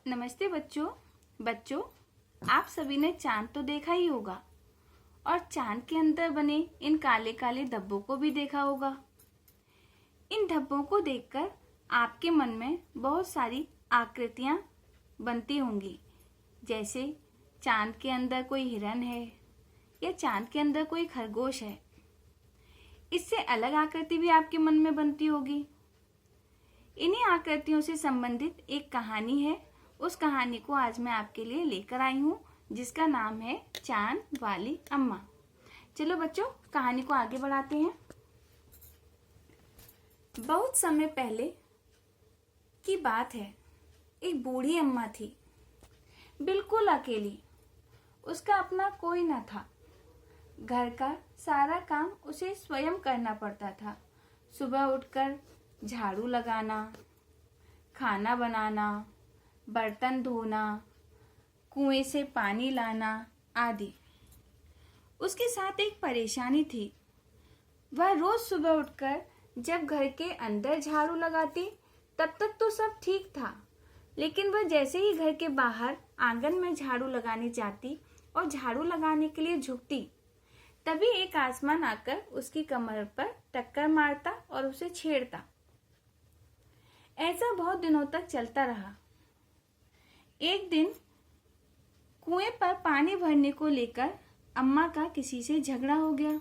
नमस्ते बच्चों, आप सभी ने चांद तो देखा ही होगा और चांद के अंदर बने इन काले काले धब्बों को भी देखा होगा। इन धब्बों को देखकर आपके मन में बहुत सारी आकृतियां बनती होंगी, जैसे चांद के अंदर कोई हिरन है या चांद के अंदर कोई खरगोश है। इससे अलग आकृति भी आपके मन में बनती होगी। इन्हीं आकृतियों से संबंधित एक कहानी है। उस कहानी को आज मैं आपके लिए लेकर आई हूँ, जिसका नाम है चांद वाली अम्मा। चलो बच्चों, कहानी को आगे बढ़ाते हैं। बहुत समय पहले की बात है। एक बूढ़ी अम्मा थी, बिल्कुल अकेली। उसका अपना कोई न था। घर का सारा काम उसे स्वयं करना पड़ता था। सुबह उठकर झाड़ू लगाना, खाना बनाना, बर्तन धोना, कुएं से पानी लाना आदि। उसके साथ एक परेशानी थी। वह रोज सुबह उठकर जब घर के अंदर झाड़ू लगाती तब तक तो सब ठीक था, लेकिन वह जैसे ही घर के बाहर आंगन में झाड़ू लगाने जाती और झाड़ू लगाने के लिए झुकती, तभी एक आसमान आकर उसकी कमर पर टक्कर मारता और उसे छेड़ता। ऐसा बहुत दिनों तक चलता रहा। एक दिन कुएं पर पानी भरने को लेकर अम्मा का किसी से झगड़ा हो गया।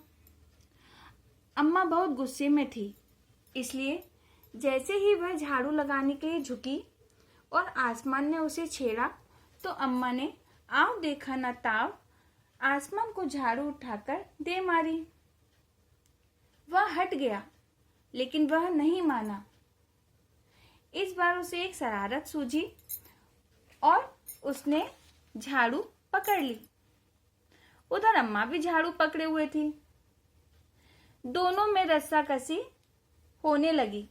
अम्मा बहुत गुस्से में थी, इसलिए जैसे ही वह झाड़ू लगाने के लिए झुकी और आसमान ने उसे छेड़ा, तो अम्मा ने आव देखा न ताव आसमान को झाड़ू उठाकर दे मारी। वह हट गया, लेकिन वह नहीं माना। इस बार उसे एक शरारत सूझी और उसने झाड़ू पकड़ ली। उधर अम्मा भी झाड़ू पकड़े हुए थी। दोनों में रस्साकसी होने लगी।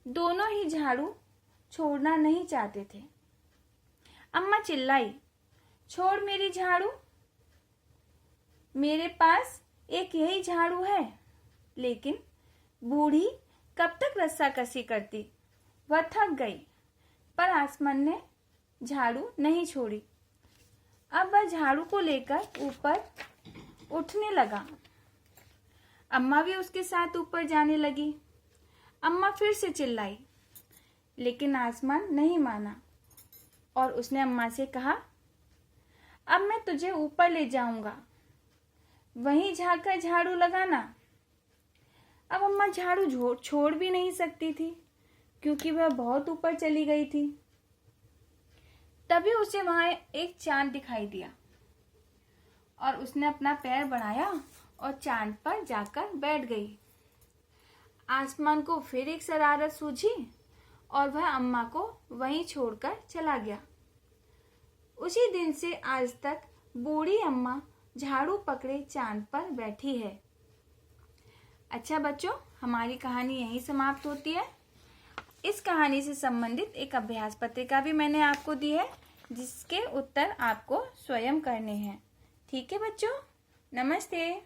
दोनों ही झाड़ू छोड़ना नहीं चाहते थे। अम्मा चिल्लाई, छोड़ मेरी झाड़ू, मेरे पास एक यही झाड़ू है। लेकिन बूढ़ी कब तक रस्साकसी करती। वह थक गई, पर आसमान ने झाड़ू नहीं छोड़ी। अब वह झाड़ू को लेकर ऊपर उठने लगा। अम्मा भी उसके साथ ऊपर जाने लगी। अम्मा फिर से चिल्लाई, लेकिन आसमान नहीं माना और उसने अम्मा से कहा, अब मैं तुझे ऊपर ले जाऊंगा, वहीं जाकर झाड़ू लगाना। अब अम्मा झाड़ू छोड़ भी नहीं सकती थी, क्योंकि वह बहुत ऊपर चली गई थी। तभी उसे वहां एक चांद दिखाई दिया और उसने अपना पैर बढ़ाया और चांद पर जाकर बैठ गई। आसमान को फिर एक शरारत सूझी और वह अम्मा को वहीं छोड़कर चला गया। उसी दिन से आज तक बूढ़ी अम्मा झाड़ू पकड़े चांद पर बैठी है। अच्छा बच्चों, हमारी कहानी यहीं समाप्त होती है। इस कहानी से संबंधित एक अभ्यास पत्रिका भी मैंने आपको दी है, जिसके उत्तर आपको स्वयं करने हैं। ठीक है बच्चों, नमस्ते।